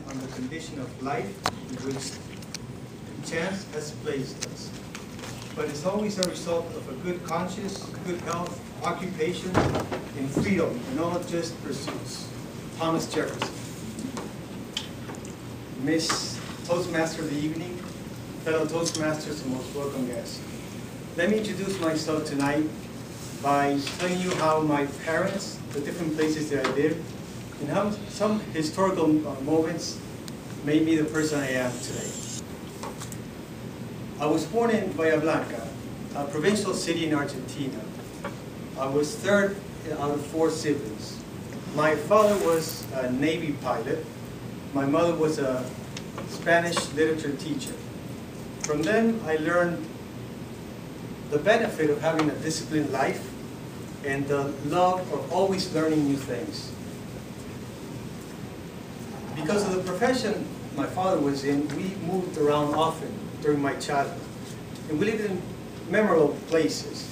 on the condition of life in which chance has placed us. But it's always a result of a good conscience, good health, occupation, and freedom, and all just pursuits. Thomas Jefferson. Miss Toastmaster of the evening, fellow Toastmasters, and most welcome guests. Let me introduce myself tonight by telling you how my parents, the different places that I lived, and how some historical moments made me the person I am today. I was born in Baylac, a provincial city in Argentina. I was third out of 4 siblings. My father was a Navy pilot. My mother was a Spanish literature teacher. From them, I learned the benefit of having a disciplined life and the love of always learning new things. Because of the profession my father was in, we moved around often during my childhood. And we lived in memorable places.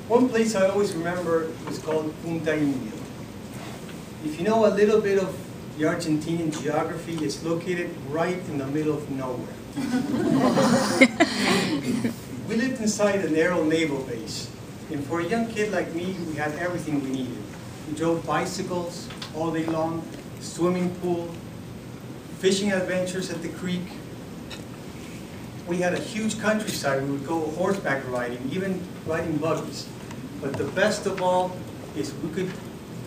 One place I always remember was called Punta Indio. If you know a little bit of the Argentinian geography, it's located right in the middle of nowhere. We lived inside an aerial naval base. And for a young kid like me, we had everything we needed. We drove bicycles all day long, swimming pool, fishing adventures at the creek. We had a huge countryside. We would go horseback riding, even riding buggies. But the best of all is we could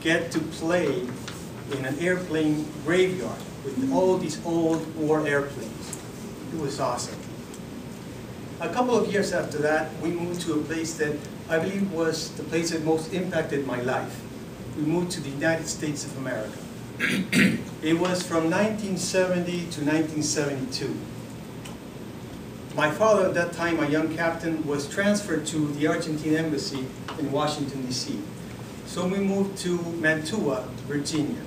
get to play in an airplane graveyard with all these old war airplanes. It was awesome. A couple of years after that, we moved to a place that I believe was the place that most impacted my life. We moved to the United States of America. It was from 1970 to 1972. My father, at that time, a young captain, was transferred to the Argentine embassy in Washington, D.C. So we moved to Mantua, Virginia,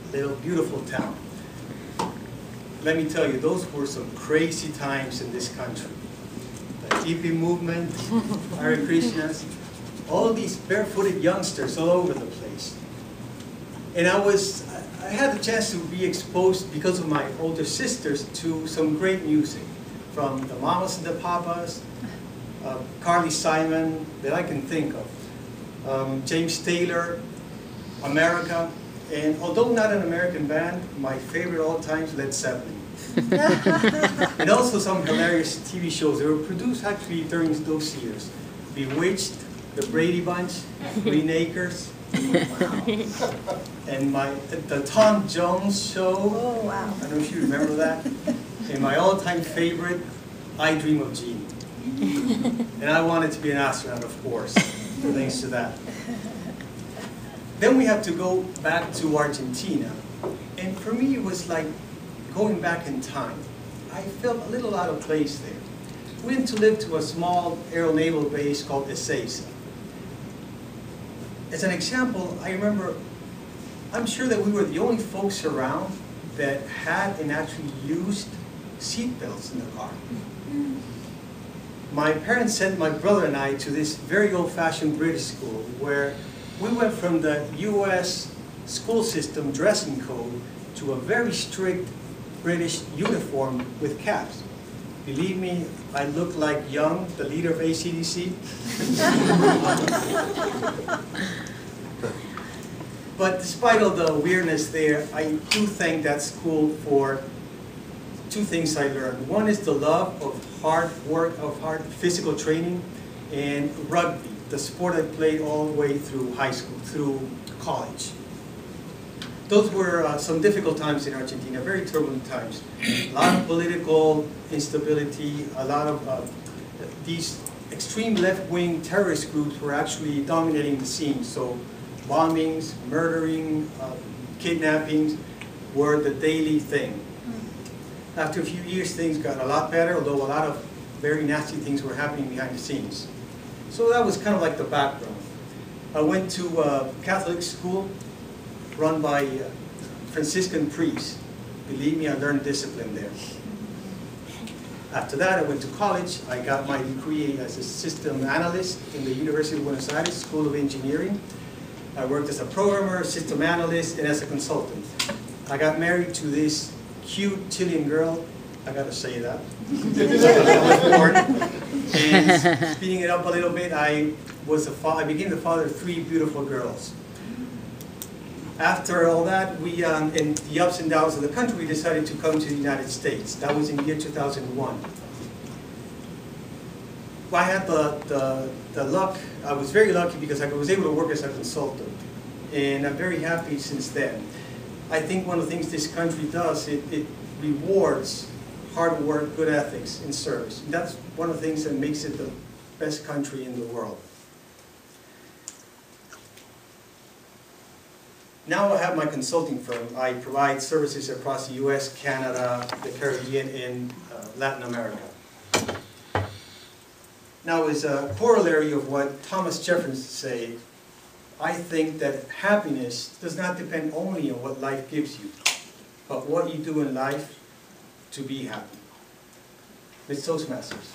a little beautiful town. Let me tell you, those were some crazy times in this country. The hippie movement, Hare Krishnas, all these barefooted youngsters all over the place. And I had the chance to be exposed, because of my older sisters, to some great music. From the Mamas and the Papas, Carly Simon, that I can think of, James Taylor, America, and although not an American band, my favorite all times, Led Zeppelin. And also some hilarious TV shows that were produced actually during those years. Bewitched, The Brady Bunch, Green Acres, and the Tom Jones Show. Oh, wow. I don't know if you remember that. And my all-time favorite, I Dream of Jeannie. And I wanted to be an astronaut, of course, thanks to that. Then we had to go back to Argentina. And for me, it was like going back in time. I felt a little out of place there. We went to live to a small aerial naval base called Ezeiza. As an example, I remember, I'm sure that we were the only folks around that had and actually used seat belts in the car. My parents sent my brother and I to this very old-fashioned British school where we went from the U.S. school system dressing code to a very strict British uniform with caps. Believe me, I looked like Young, the leader of AC/DC. But despite all the weirdness there, I do thank that school for 2 things I learned. One is the love of hard work, of hard physical training, and rugby, the sport I played all the way through high school, through college. Those were some difficult times in Argentina, very turbulent times. A lot of political instability, a lot of these extreme left-wing terrorist groups were actually dominating the scene. So bombings, murdering, kidnappings were the daily thing. After a few years, things got a lot better, although a lot of very nasty things were happening behind the scenes. So that was kind of like the background. I went to a Catholic school run by Franciscan priests. Believe me, I learned discipline there. After that, I went to college. I got my degree as a system analyst in the University of Buenos Aires School of Engineering. I worked as a programmer, system analyst, and as a consultant. I got married to this cute Chilean girl, I gotta say that. I was born. And speeding it up a little bit, I became the father of 3 beautiful girls. After all that, we, in the ups and downs of the country, we decided to come to the United States. That was in the year 2001. I had the luck, I was very lucky because I was able to work as a consultant. And I'm very happy since then. I think one of the things this country does, it rewards hard work, good ethics, and service. And that's one of the things that makes it the best country in the world. Now I have my consulting firm. I provide services across the US, Canada, the Caribbean, and Latin America. Now, as a corollary of what Thomas Jefferson said, I think that happiness does not depend only on what life gives you, but what you do in life to be happy. Let's Toastmasters.